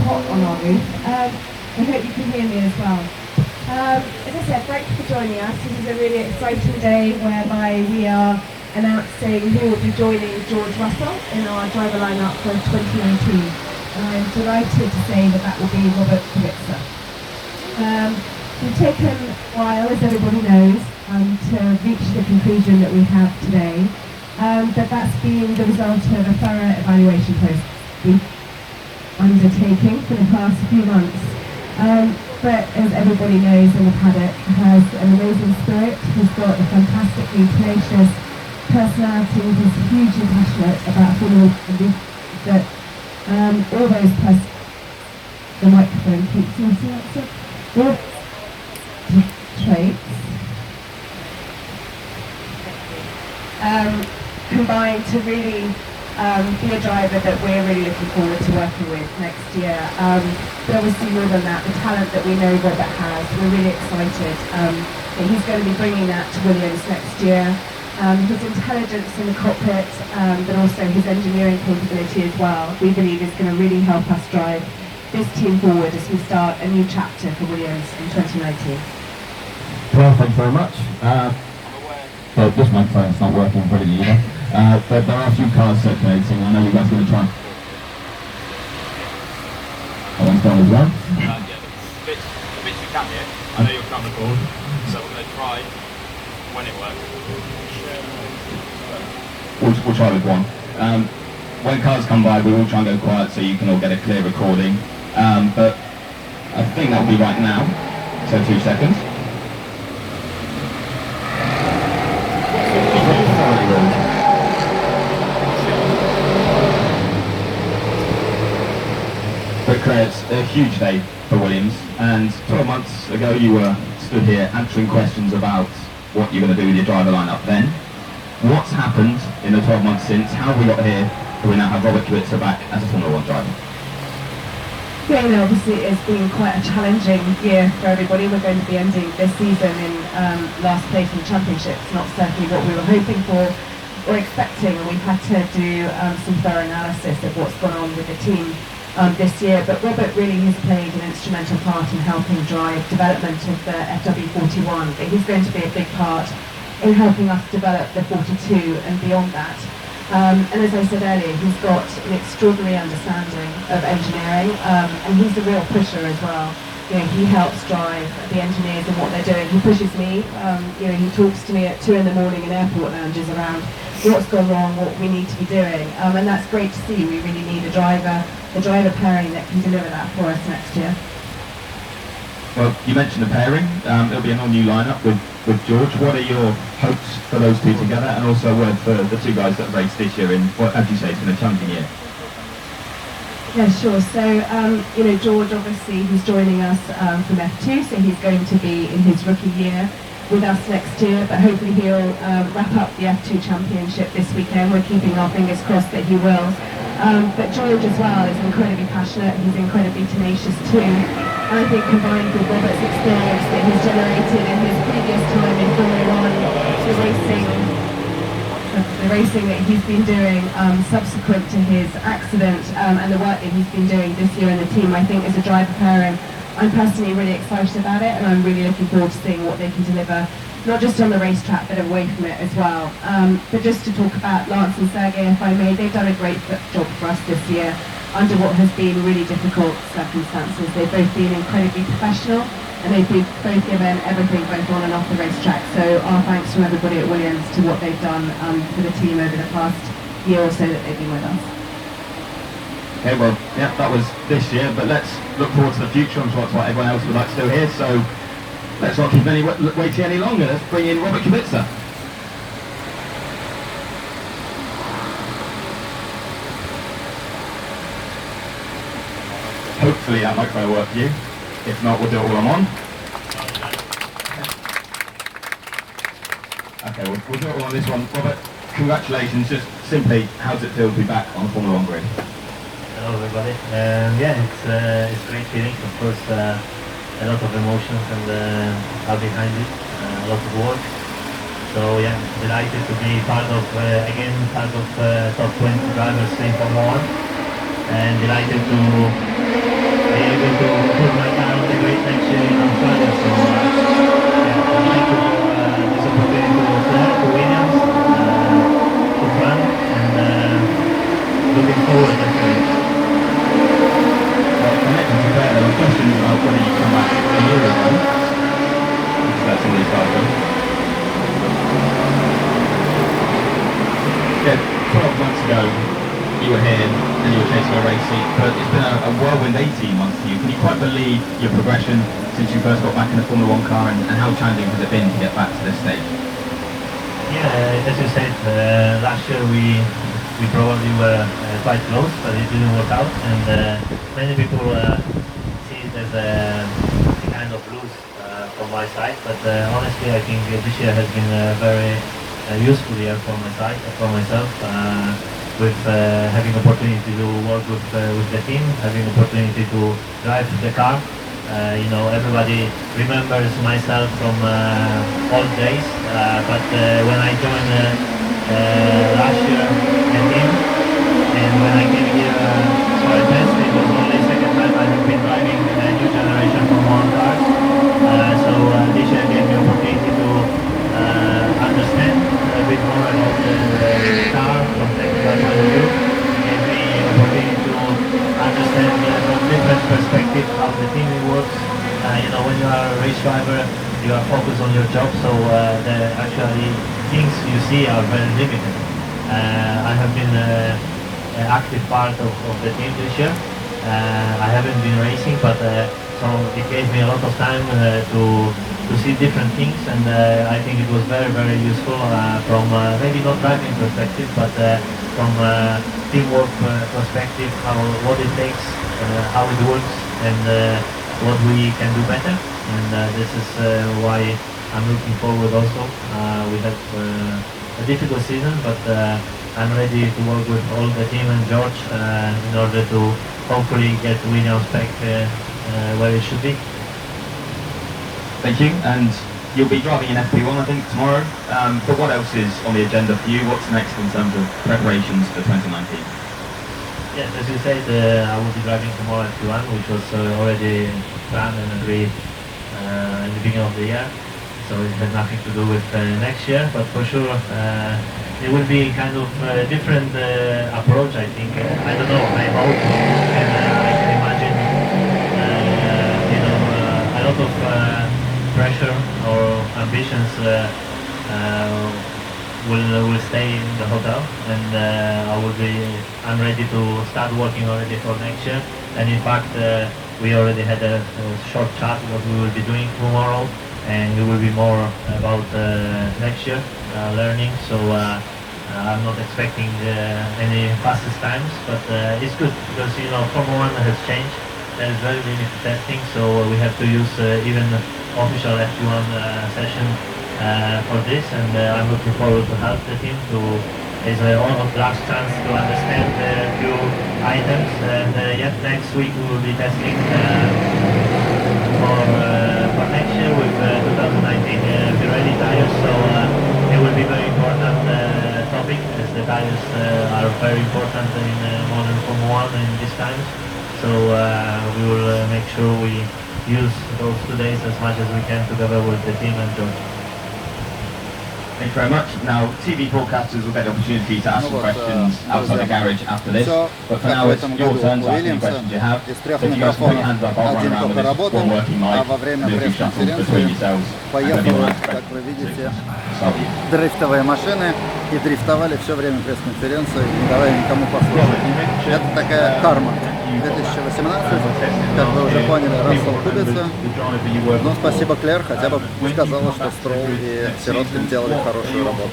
hot on our roof. I hope you can hear me as well. As I said, thank you for joining us. This is a really exciting day whereby we are announcing who will be joining George Russell in our driver lineup for 2019. And I'm delighted to say that that will be Robert Kubica. It's taken a while, as everybody knows, to reach the conclusion that we have today. But that's been the result of a thorough evaluation process we've undertaking for the past few months. But as everybody knows in the paddock, has an amazing spirit, he's got a fantastically tenacious personality, he's hugely passionate about Formula One, that all those the microphone keeps all traits combined to really be a driver that we're really looking forward to working with next year. But obviously more than that, the talent that we know Robert has, we're really excited that he's going to be bringing that to Williams next year. His intelligence in the cockpit, but also his engineering capability as well, we believe is going to really help us drive this team forward as we start a new chapter for Williams in 2019. Well, thank you very much. Well, this microphone's not working brilliantly either. But there are a few cars circulating. I know you guys are going to try. That one's gone as well. Yeah, the bits you can hear. I know you're camera call, so we're going to try when it works. We'll try with one. When cars come by, we will try and go quiet so you can all get a clear recording. But I think that'll be right now. So 2 seconds. But Claire, it's a huge day for Williams, and 12 months ago you were stood here answering questions about what you're going to do with your driver lineup then. What's happened in the 12 months since? How have we got here? Do we now have Robert Kubica back as a Formula 1 driver? Yeah, obviously it's been quite a challenging year for everybody. We're going to be ending this season in last place in the championship. It's not certainly what we were hoping for or expecting, and we've had to do some thorough analysis of what's gone on with the team this year. But Robert really has played an instrumental part in helping drive development of the FW41. But he's going to be a big part in helping us develop the 42 and beyond that. And as I said earlier, he's got an extraordinary understanding of engineering, and he's a real pusher as well. You know, he helps drive the engineers and what they're doing. He pushes me. You know, he talks to me at 2 in the morning in airport lounges around what's gone wrong, what we need to be doing, and that's great to see. We really need a driver pairing that can deliver that for us next year. Well, you mentioned the pairing. There'll be an all-new lineup with George. What are your hopes for those two together, and also a word for the two guys that raced this year in what, as you say, it's been a challenging year? Yeah, sure. So, you know, George, obviously, he's joining us from F2, so he's going to be in his rookie year with us next year, but hopefully he'll wrap up the F2 championship this weekend. We're keeping our fingers crossed that he will. But George as well is incredibly passionate, he's incredibly tenacious too. And I think combined with Robert's experience that he's generated in his previous time in Formula 1, the racing that he's been doing subsequent to his accident, and the work that he's been doing this year in the team, I think is a driver pairing. I'm personally really excited about it, and I'm really looking forward to seeing what they can deliver, not just on the racetrack but away from it as well. But just to talk about Lance and Sergey, if I may, they've done a great job for us this year under what has been really difficult circumstances. They've both been incredibly professional, and they've both given everything both on and off the racetrack. So our thanks from everybody at Williams to what they've done for the team over the past year or so that they've been with us. Okay, well, yeah, that was this year, but let's look forward to the future. I'm sure that's what everyone else would like to do here, so let's not keep waiting any longer. Let's bring in Robert Kubica. Hopefully that microphone will work for you. If not, we'll do it while I'm on. Okay, we'll do it all on this one. Robert, congratulations. Just simply, how does it feel to be back on the Formula 1 grid? Hello everybody. Yeah, it's a great feeling. Of course, a lot of emotions and are behind it. A lot of work. So yeah, delighted to be part of top 20 drivers in Formula 1, and delighted to put my car on the grid next year in Australia. So yeah, thank you for this opportunity to Williams, to Fran, and looking forward definitely. Well, I mentioned to Claire, there were questions about whether you come back a year ago. That's all these guys done. Yeah, 12 months ago, you were here and you were chasing a race seat, but it's been a whirlwind 18 months for you. Can you quite believe your progression since you first got back in the Formula 1 car, and how challenging has it been to get back to this stage? Yeah, as you said, last year we probably were quite close, but it didn't work out, and many people see it as a kind of lose from my side, but honestly I think this year has been a very useful year for my side, for myself, with having opportunity to work with the team, having opportunity to drive the car. You know, everybody remembers myself from old days, but when I joined last year the team, and when I came here for a test, it was only the second time I have been driving a new generation from one cars. So this year gave me opportunity to understand a bit more about the car from technical point of view. Gave me opportunity to understand from different perspectives how the team works. You know, when you are a race driver, you are focused on your job, so the actually things you see are very limited. I have been an active part of the team this year. I haven't been racing, but so it gave me a lot of time to see different things, and I think it was very, very useful from maybe not driving perspective, but from teamwork perspective, what it takes, how it works, and what we can do better. And this is why I'm looking forward also. We have a difficult season, but I'm ready to work with all the team and George in order to hopefully get Williams back where it should be. Thank you, and you'll be driving in FP1 I think tomorrow, but what else is on the agenda for you? What's next in terms of preparations for 2019? Yes, as you said, I will be driving tomorrow at FP1, which was already planned and agreed in the beginning of the year, so it has nothing to do with next year, but for sure it will be kind of a different approach, I think. I don't know, I hope, and I can imagine you know, a lot of pressure or ambitions will stay in the hotel, and I'm ready to start working already for next year. And in fact, we already had a short chat what we will be doing tomorrow, and it will be more about next year learning. So I'm not expecting any fastest times, but it's good because, you know, Formula 1 has changed. There is very limited testing, so we have to use even official F1 session for this, and I'm looking forward to help the team to. It's one of the last chance to understand a few items, and yet next week we will be testing for next year with 2019 Pirelli tires, so it will be very important topic, as the tires are very important in modern Formula 1 in these times, so we will make sure we use those 2 days as much as we can together with the team and George. Thank you very much. Now, TV broadcasters will get the opportunity to ask some questions outside the garage after this. But for now, it's your turn to ask any questions you have. Из So трех if you guys can put your hands микрофонов up, I'll run один around with только this работал, working а mic. во время Do a few shuffles between пресс-конференции yourselves. поехала, как вы видите, дрифтовые машины и дрифтовали все время пресс-конференции, не давая никому послушать. Это такая карма. 2018, как вы уже поняли, Рассел Кубица. Но спасибо Клэр, хотя бы сказала, что Стролл и Сироткин делали хорошую работу.